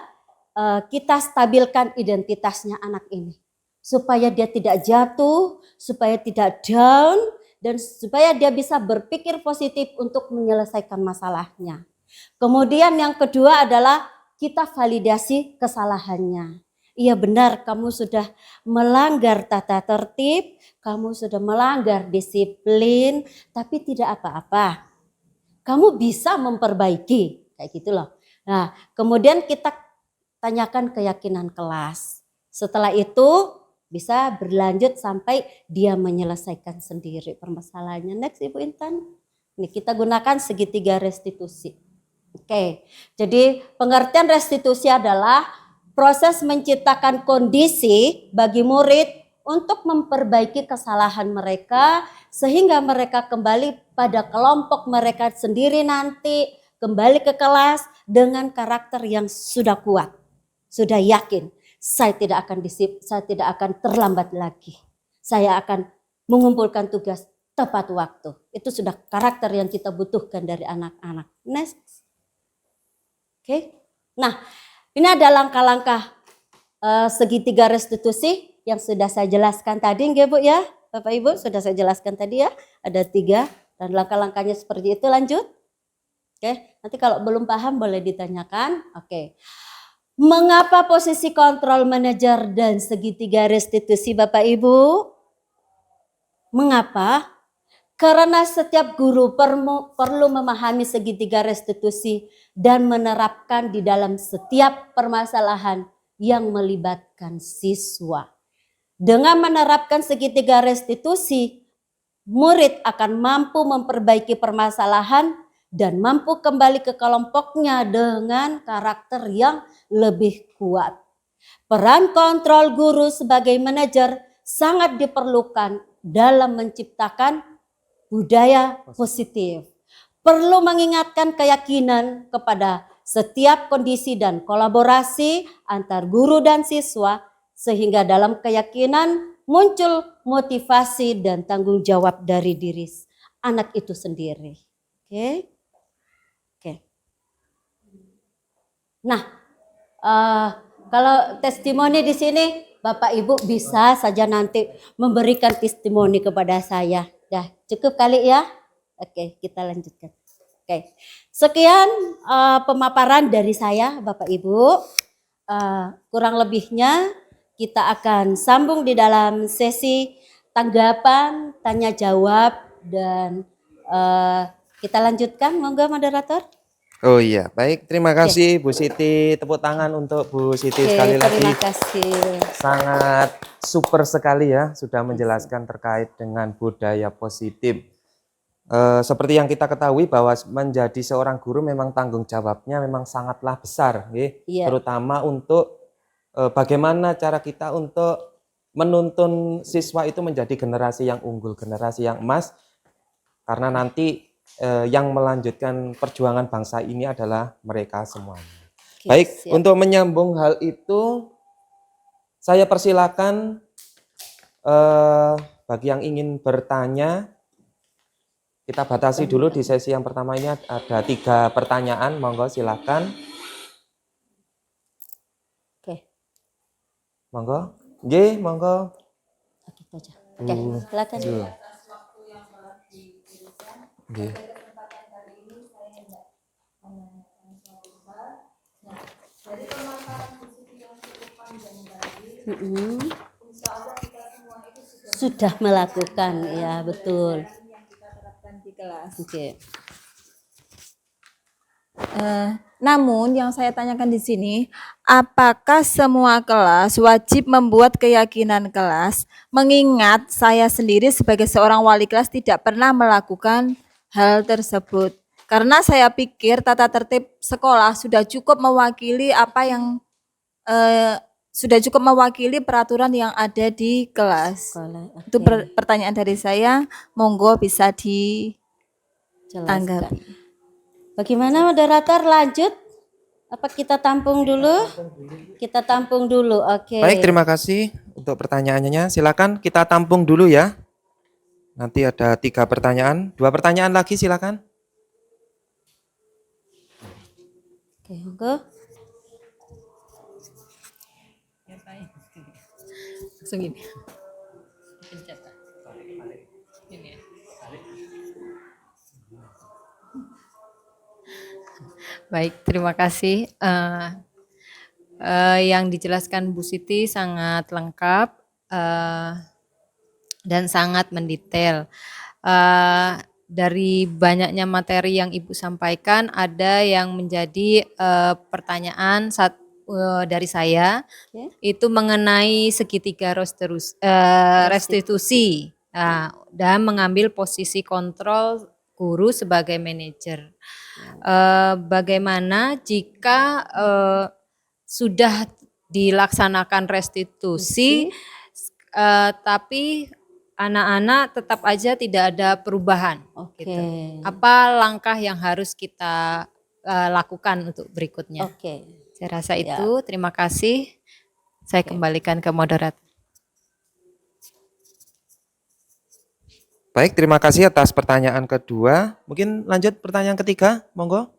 S2: kita stabilkan identitasnya anak ini. Supaya dia tidak jatuh, supaya tidak down, dan supaya dia bisa berpikir positif untuk menyelesaikan masalahnya. Kemudian yang kedua adalah kita validasi kesalahannya. Iya benar, kamu sudah melanggar tata tertib, kamu sudah melanggar disiplin, tapi tidak apa-apa. Kamu bisa memperbaiki, kayak gitu loh. Nah, kemudian kita tanyakan keyakinan kelas. Setelah itu bisa berlanjut sampai dia menyelesaikan sendiri permasalahannya. Next Ibu Intan. Ini kita gunakan segitiga restitusi. Oke, jadi pengertian restitusi adalah proses menciptakan kondisi bagi murid untuk memperbaiki kesalahan mereka sehingga mereka kembali pada kelompok mereka sendiri nanti, kembali ke kelas dengan karakter yang sudah kuat, sudah yakin. Saya tidak akan terlambat lagi. Saya akan mengumpulkan tugas tepat waktu. Itu sudah karakter yang kita butuhkan dari anak-anak. Next. Oke. Nah, ini ada langkah-langkah segitiga restitusi yang sudah saya jelaskan tadi, nggih Bu ya? Bapak Ibu sudah saya jelaskan tadi ya. Ada 3 dan langkah-langkahnya seperti itu. Lanjut. Oke, nanti kalau belum paham boleh ditanyakan. Oke. Mengapa posisi kontrol manajer dan segitiga restitusi Bapak Ibu? Mengapa? Karena setiap guru perlu memahami segitiga restitusi dan menerapkan di dalam setiap permasalahan yang melibatkan siswa. Dengan menerapkan segitiga restitusi, murid akan mampu memperbaiki permasalahan dan mampu kembali ke kelompoknya dengan karakter yang lebih kuat. Peran kontrol guru sebagai manajer sangat diperlukan dalam menciptakan budaya positif. Perlu mengingatkan keyakinan kepada setiap kondisi dan kolaborasi antar guru dan siswa sehingga dalam keyakinan muncul motivasi dan tanggung jawab dari diri anak itu sendiri. Oke. Oke. Nah, kalau testimoni di sini Bapak Ibu bisa saja nanti memberikan testimoni kepada saya. Dah, cukup kali ya? Oke, kita lanjutkan. Oke. Sekian pemaparan dari saya Bapak Ibu. Kurang lebihnya kita akan sambung di dalam sesi tanggapan, tanya jawab dan kita lanjutkan. Monggo moderator.
S1: Oh iya, baik. Terima kasih Bu Siti. Tepuk tangan untuk Bu Siti sekali lagi.
S2: Terima kasih.
S1: Sangat super sekali ya, sudah menjelaskan terkait dengan budaya positif. Seperti yang kita ketahui bahwa menjadi seorang guru memang tanggung jawabnya memang sangatlah besar,
S2: Iya.
S1: terutama untuk bagaimana cara kita untuk menuntun siswa itu menjadi generasi yang unggul, generasi yang emas, karena nanti yang melanjutkan perjuangan bangsa ini adalah mereka semuanya.
S2: Oke,
S1: Baik,
S2: siap.
S1: untuk menyambung hal itu, saya persilakan bagi yang ingin bertanya, kita batasi dulu di sesi yang pertama ini ada 3 pertanyaan, monggo silakan.
S2: Oke,
S1: Monggo. Nggih, monggo.
S2: gitu aja. Oke, silakan.
S1: Nggih.
S2: Sudah melakukan, ya betul.
S6: Di kelas.
S2: Oke.
S6: Namun yang saya tanyakan di sini, apakah semua kelas wajib membuat keyakinan kelas? Mengingat saya sendiri sebagai seorang wali kelas tidak pernah melakukan hal tersebut. Karena saya pikir tata tertib sekolah sudah cukup mewakili apa yang sudah cukup mewakili peraturan yang ada di kelas.
S2: Oke.
S6: Itu pertanyaan dari saya, monggo bisa ditanggapi.
S2: Jelaskan. Bagaimana moderator, lanjut? Apa kita tampung dulu? Kita tampung dulu, oke.
S1: Baik, terima kasih untuk pertanyaannya. Silakan kita tampung dulu ya. Nanti ada 3 pertanyaan, 2 pertanyaan lagi silakan.
S2: Oke, monggo.
S6: Langsung ini.
S7: Baik, terima kasih. Yang dijelaskan Bu Siti sangat lengkap dan sangat mendetail. Dari banyaknya materi yang Ibu sampaikan, ada yang menjadi pertanyaan dari saya, itu mengenai segitiga restitusi dan mengambil posisi kontrol guru sebagai manajer. Bagaimana jika sudah dilaksanakan restitusi, tapi anak-anak tetap aja tidak ada perubahan.
S2: Oke.
S7: Gitu. Apa langkah yang harus kita lakukan untuk berikutnya?
S2: Oke.
S7: Saya rasa itu. Terima kasih. Saya kembalikan ke moderator.
S1: Baik, terima kasih atas pertanyaan kedua. Mungkin lanjut pertanyaan ketiga, monggo.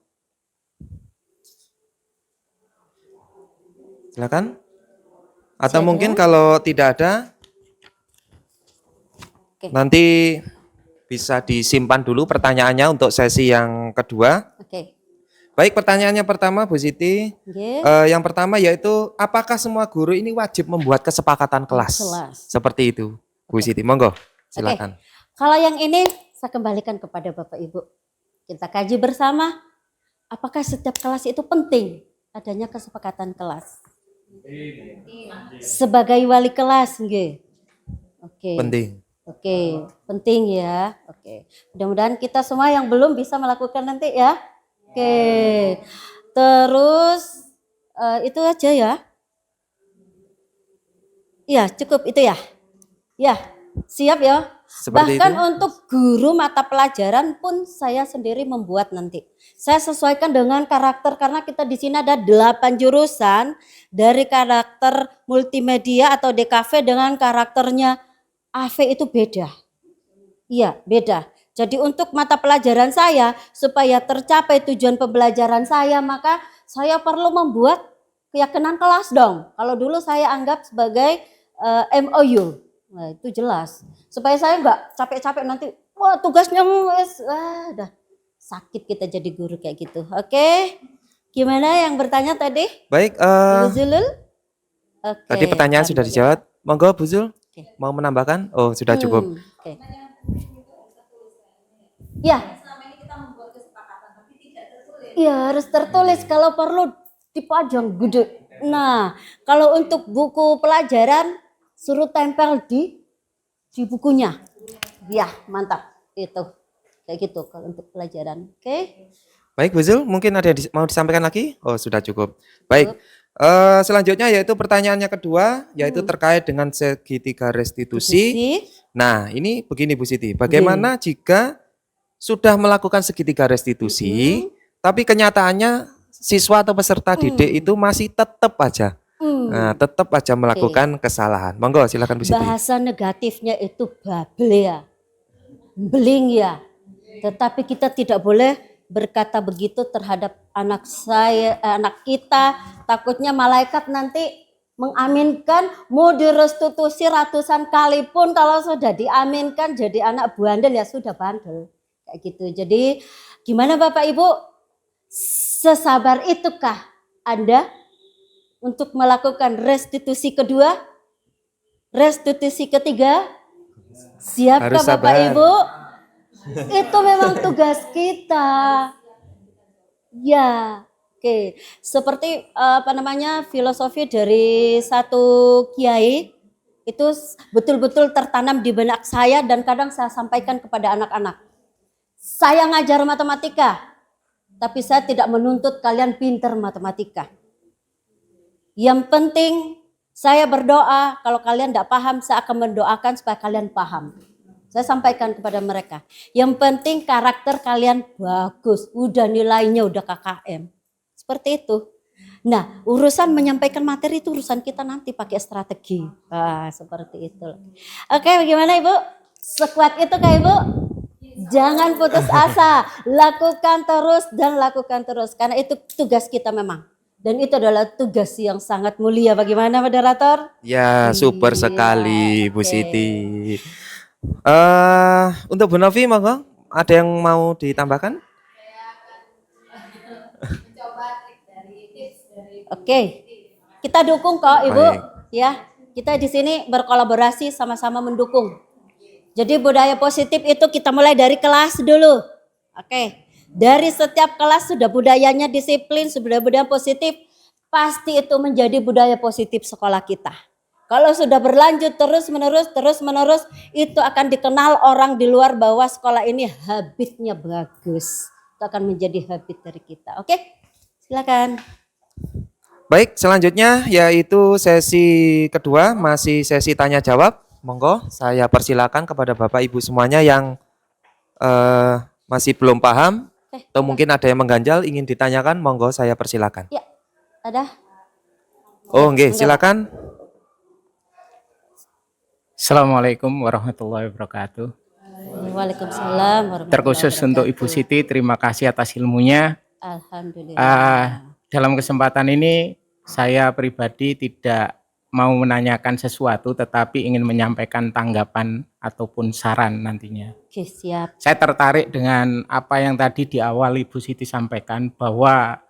S1: Silakan. Atau mungkin kalau tidak ada, nanti bisa disimpan dulu pertanyaannya untuk sesi yang kedua.
S2: Oke.
S1: Baik, pertanyaannya pertama Bu Siti.
S2: Nggih.
S1: Yang pertama yaitu apakah semua guru ini wajib membuat kesepakatan kelas?
S2: Kelas.
S1: Seperti itu, Bu
S2: Oke.
S1: Siti. Monggo, silakan.
S2: Kalau yang ini saya kembalikan kepada Bapak Ibu. Kita kaji bersama apakah setiap kelas itu penting adanya kesepakatan kelas. Sebagai wali kelas, nggih. Oke.
S1: Penting.
S2: Oke, penting ya. Oke. Mudah-mudahan kita semua yang belum bisa melakukan nanti ya. Oke. Terus itu aja ya. Iya, cukup itu ya. Ya, siap ya.
S1: Seperti
S2: Bahkan
S1: itu.
S2: untuk guru mata pelajaran pun saya sendiri membuat nanti. Saya sesuaikan dengan karakter karena kita di sini ada 8 jurusan dari karakter multimedia atau DKV dengan karakternya AV itu beda. Iya, beda. Jadi untuk mata pelajaran saya supaya tercapai tujuan pembelajaran saya maka saya perlu membuat keyakinan kelas dong. Kalau dulu saya anggap sebagai MOU. Nah, itu jelas. Supaya saya nggak capek-capek nanti, wah tugasnya udah sakit kita jadi guru kayak gitu. Oke, gimana yang bertanya tadi?
S1: Baik,
S2: Bu Zulul? Oke.
S1: tadi pertanyaan sudah dijawab. Monggo Bu Zul,
S2: Oke.
S1: mau menambahkan? Oh, sudah cukup.
S2: Oke. Ya. Iya harus tertulis kalau perlu dipajang gede. Nah, kalau untuk buku pelajaran suruh tempel di bukunya. Ya, mantap. Itu. Kayak gitu kalau untuk pelajaran. Oke.
S1: Baik Bu Zul, mungkin ada yang mau disampaikan lagi? Oh, sudah cukup. Baik. Selanjutnya yaitu pertanyaannya kedua, yaitu terkait dengan segitiga restitusi. Nah, ini begini Bu Siti, bagaimana jika sudah melakukan segitiga restitusi, tapi kenyataannya siswa atau peserta didik itu masih tetap aja, tetap aja melakukan kesalahan. Monggo, silakan Bu Siti.
S2: Bahasa negatifnya itu bable ya, beling ya. Tetapi kita tidak boleh berkata begitu terhadap anak kita. Takutnya malaikat nanti mengaminkan, mau direstitusi ratusan kali pun kalau sudah diaminkan jadi anak bandel ya sudah bandel. Kayak gitu. Jadi gimana Bapak Ibu? Sesabar itukah Anda untuk melakukan restitusi kedua? Restitusi ketiga? Siapkah
S1: Harus
S2: Bapak
S1: sabar.
S2: Ibu? Itu memang tugas kita. Ya, oke. Seperti filosofi dari satu kiai itu betul-betul tertanam di benak saya dan kadang saya sampaikan kepada anak-anak. Saya ngajar matematika, tapi saya tidak menuntut kalian pintar matematika. Yang penting saya berdoa, kalau kalian tidak paham, saya akan mendoakan supaya kalian paham. Saya sampaikan kepada mereka. Yang penting karakter kalian bagus, udah nilainya udah KKM. Seperti itu. Nah, urusan menyampaikan materi itu urusan kita nanti pakai strategi. Seperti itu. Oke, bagaimana Ibu? Sekuat itu Kak Ibu? Jangan putus asa, lakukan terus dan lakukan terus. Karena itu tugas kita memang. Dan itu adalah tugas yang sangat mulia. Bagaimana moderator?
S1: Ya, super sekali Bu
S2: oke.
S1: Siti. Untuk Bu Novi, monggo, ada yang mau ditambahkan?
S2: Oke, kita dukung kok Ibu.
S1: Baik.
S2: Ya, kita di sini berkolaborasi sama-sama mendukung. Jadi budaya positif itu kita mulai dari kelas dulu. Oke, dari setiap kelas sudah budayanya disiplin, sudah budaya positif, pasti itu menjadi budaya positif sekolah kita. Kalau sudah berlanjut terus menerus, itu akan dikenal orang di luar bahwa sekolah ini habitnya bagus. Itu akan menjadi habit dari kita. Oke, silakan.
S1: Baik, selanjutnya yaitu sesi kedua, masih sesi tanya jawab. Monggo, saya persilakan kepada Bapak Ibu semuanya yang masih belum paham atau mungkin ada yang mengganjal ingin ditanyakan, monggo saya persilakan.
S2: Ya, ada.
S1: Oh, nggih, silakan.
S8: Assalamualaikum warahmatullahi wabarakatuh.
S2: Waalaikumsalam warahmatullahi
S8: Terkhusus untuk Ibu
S2: wabarakatuh.
S8: Siti, terima kasih atas ilmunya.
S2: Alhamdulillah.
S8: Dalam kesempatan ini, saya pribadi tidak mau menanyakan sesuatu tetapi ingin menyampaikan tanggapan ataupun saran nantinya.
S2: Oke, siap.
S8: Saya tertarik dengan apa yang tadi di awal Ibu Siti sampaikan bahwa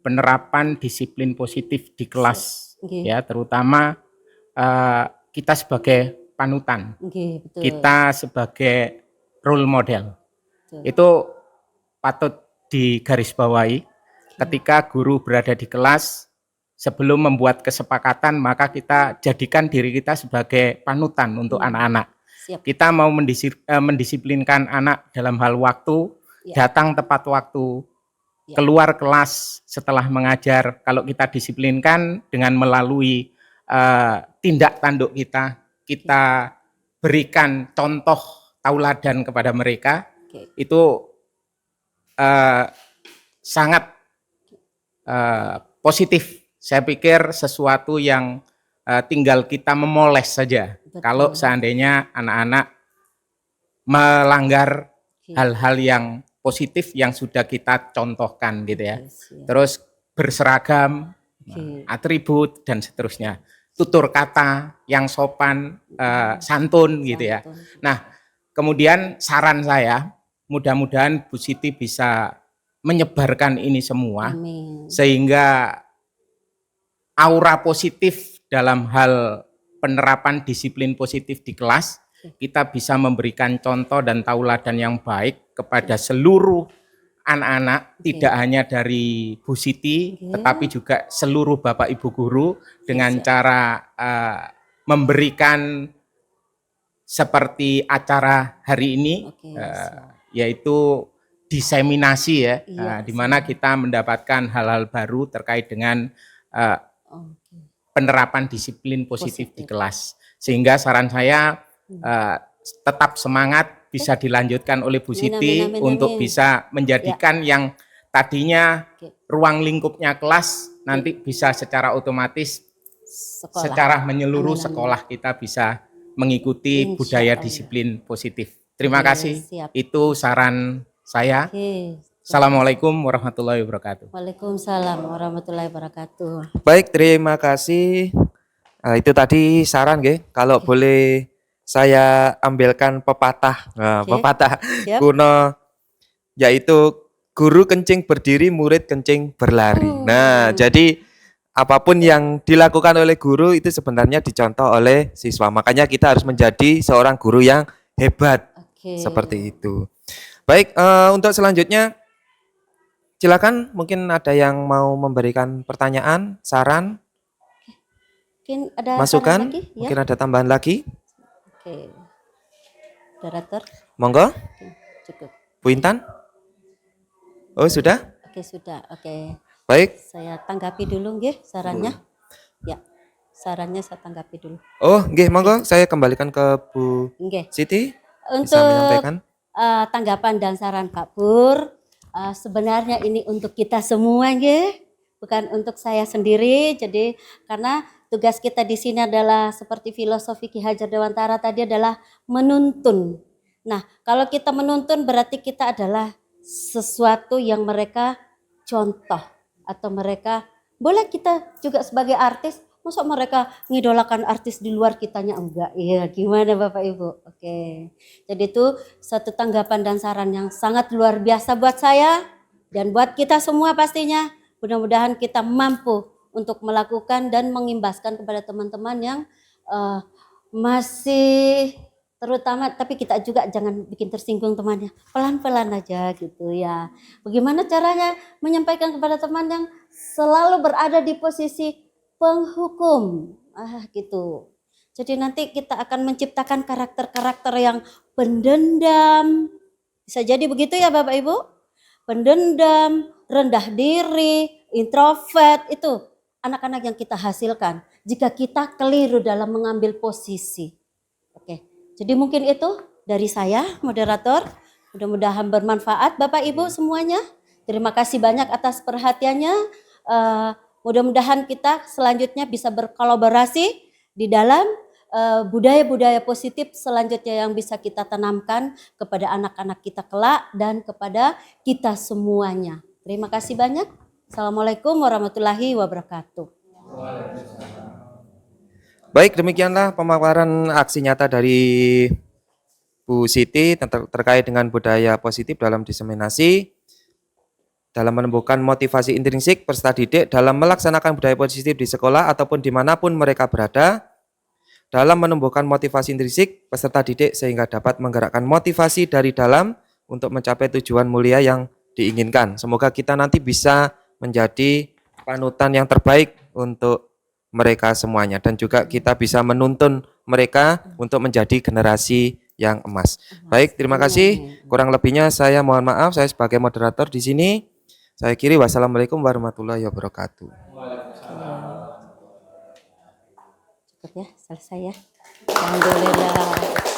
S8: penerapan disiplin positif di kelas
S2: Oke.
S8: ya, terutama kita sebagai panutan,
S2: Oke, betul.
S8: kita sebagai role model.
S2: Betul.
S8: Itu patut digarisbawahi. Ketika guru berada di kelas, sebelum membuat kesepakatan, maka kita jadikan diri kita sebagai panutan untuk anak-anak.
S2: Siap.
S8: Kita mau mendisiplinkan anak dalam hal waktu,
S2: Ya.
S8: datang tepat waktu,
S2: Ya.
S8: keluar kelas setelah mengajar. Kalau kita disiplinkan dengan melalui tindak tanduk kita berikan contoh tauladan kepada mereka,
S2: Oke.
S8: itu sangat positif. Saya pikir sesuatu yang tinggal kita memoles saja.
S2: Betul.
S8: Kalau seandainya anak-anak melanggar
S2: Oke.
S8: hal-hal yang positif yang sudah kita contohkan gitu ya.
S2: Oke, siap.
S8: Terus berseragam,
S2: Oke.
S8: atribut dan seterusnya. Tutur kata yang sopan, santun gitu ya.
S2: Santun.
S8: Nah, kemudian saran saya, mudah-mudahan Bu Siti bisa menyebarkan ini semua
S2: Amin.
S8: sehingga aura positif dalam hal penerapan disiplin positif di kelas, kita bisa memberikan contoh dan tauladan yang baik kepada seluruh anak-anak, tidak hanya dari Bu Siti, tetapi juga seluruh Bapak Ibu guru dengan cara memberikan seperti acara hari ini,
S2: Oke,
S8: yaitu diseminasi ya,
S2: Iya,
S8: di mana kita mendapatkan hal-hal baru terkait dengan
S2: Oke.
S8: penerapan disiplin positif di kelas. Sehingga saran saya tetap semangat, bisa dilanjutkan oleh Bu
S2: Amin,
S8: Siti
S2: amin, amin,
S8: untuk
S2: amin.
S8: bisa menjadikan yang tadinya
S2: Oke.
S8: ruang lingkupnya kelas nanti bisa secara otomatis
S2: Sekolah.
S8: secara menyeluruh
S2: Amin, amin.
S8: sekolah kita bisa mengikuti
S2: Insya
S8: budaya
S2: Allah.
S8: disiplin positif. Terima
S2: Oke,
S8: kasih.
S2: siap.
S8: Itu saran saya.
S2: Oke.
S8: Assalamualaikum warahmatullahi wabarakatuh.
S2: Waalaikumsalam warahmatullahi wabarakatuh.
S1: Baik, terima kasih. Itu tadi saran nggih. Kalau boleh saya ambilkan pepatah. Nah,
S2: Oke.
S1: pepatah
S2: Siap.
S1: kuno yaitu guru kencing berdiri, murid kencing berlari. Nah, jadi apapun yang dilakukan oleh guru itu sebenarnya dicontoh oleh siswa. Makanya kita harus menjadi seorang guru yang hebat.
S2: Oke.
S1: Seperti itu. Baik, untuk selanjutnya silakan, mungkin ada yang mau memberikan pertanyaan, saran,
S2: Mungkin ada
S1: masukan,
S2: saran lagi? Ya?
S1: mungkin ada tambahan lagi.
S2: Oke. Moderator,
S1: Monggo,
S2: cukup.
S1: Bu Intan. Oh, sudah?
S2: Oke, sudah. Oke.
S1: Baik.
S2: Saya tanggapi dulu nggih sarannya. Ya. Sarannya saya tanggapi dulu.
S1: Oh, nggih, monggo saya kembalikan ke Bu
S2: Nggih.
S1: Siti. Bisa
S2: Untuk
S1: menyampaikan.
S2: tanggapan dan saran Pak Pur, sebenarnya ini untuk kita semua nggih, bukan untuk saya sendiri. Jadi karena tugas kita di sini adalah seperti filosofi Ki Hajar Dewantara tadi adalah menuntun. Nah, kalau kita menuntun berarti kita adalah sesuatu yang mereka contoh atau mereka boleh kita juga sebagai artis, masa mereka ngidolakan artis di luar kitanya enggak? Iya, gimana Bapak Ibu? Oke. Jadi itu satu tanggapan dan saran yang sangat luar biasa buat saya dan buat kita semua pastinya. Mudah-mudahan kita mampu untuk melakukan dan mengimbaskan kepada teman-teman yang masih terutama, tapi kita juga jangan bikin tersinggung temannya. Pelan-pelan aja gitu ya. Bagaimana caranya menyampaikan kepada teman yang selalu berada di posisi penghukum, gitu. Jadi nanti kita akan menciptakan karakter-karakter yang pendendam. Bisa jadi begitu ya Bapak Ibu? Pendendam, rendah diri, introvert, itu anak-anak yang kita hasilkan jika kita keliru dalam mengambil posisi. Oke. Jadi mungkin itu dari saya, moderator. Mudah-mudahan bermanfaat Bapak Ibu semuanya. Terima kasih banyak atas perhatiannya. Mudah-mudahan kita selanjutnya bisa berkolaborasi di dalam budaya-budaya positif selanjutnya yang bisa kita tanamkan kepada anak-anak kita kelak dan kepada kita semuanya. Terima kasih banyak. Assalamualaikum warahmatullahi wabarakatuh.
S1: Baik, demikianlah pemaparan aksi nyata dari Bu Siti terkait dengan budaya positif dalam diseminasi, dalam menumbuhkan motivasi intrinsik peserta didik dalam melaksanakan budaya positif di sekolah ataupun dimanapun mereka berada, dalam menumbuhkan motivasi intrinsik peserta didik sehingga dapat menggerakkan motivasi dari dalam untuk mencapai tujuan mulia yang diinginkan. Semoga kita nanti bisa menjadi panutan yang terbaik untuk mereka semuanya dan juga kita bisa menuntun mereka untuk menjadi generasi yang emas. Baik, terima kasih. Kurang lebihnya saya mohon maaf, saya sebagai moderator di sini. Saya akhiri, wassalamualaikum warahmatullahi wabarakatuh.
S2: Cukup ya, selesai ya. Alhamdulillah.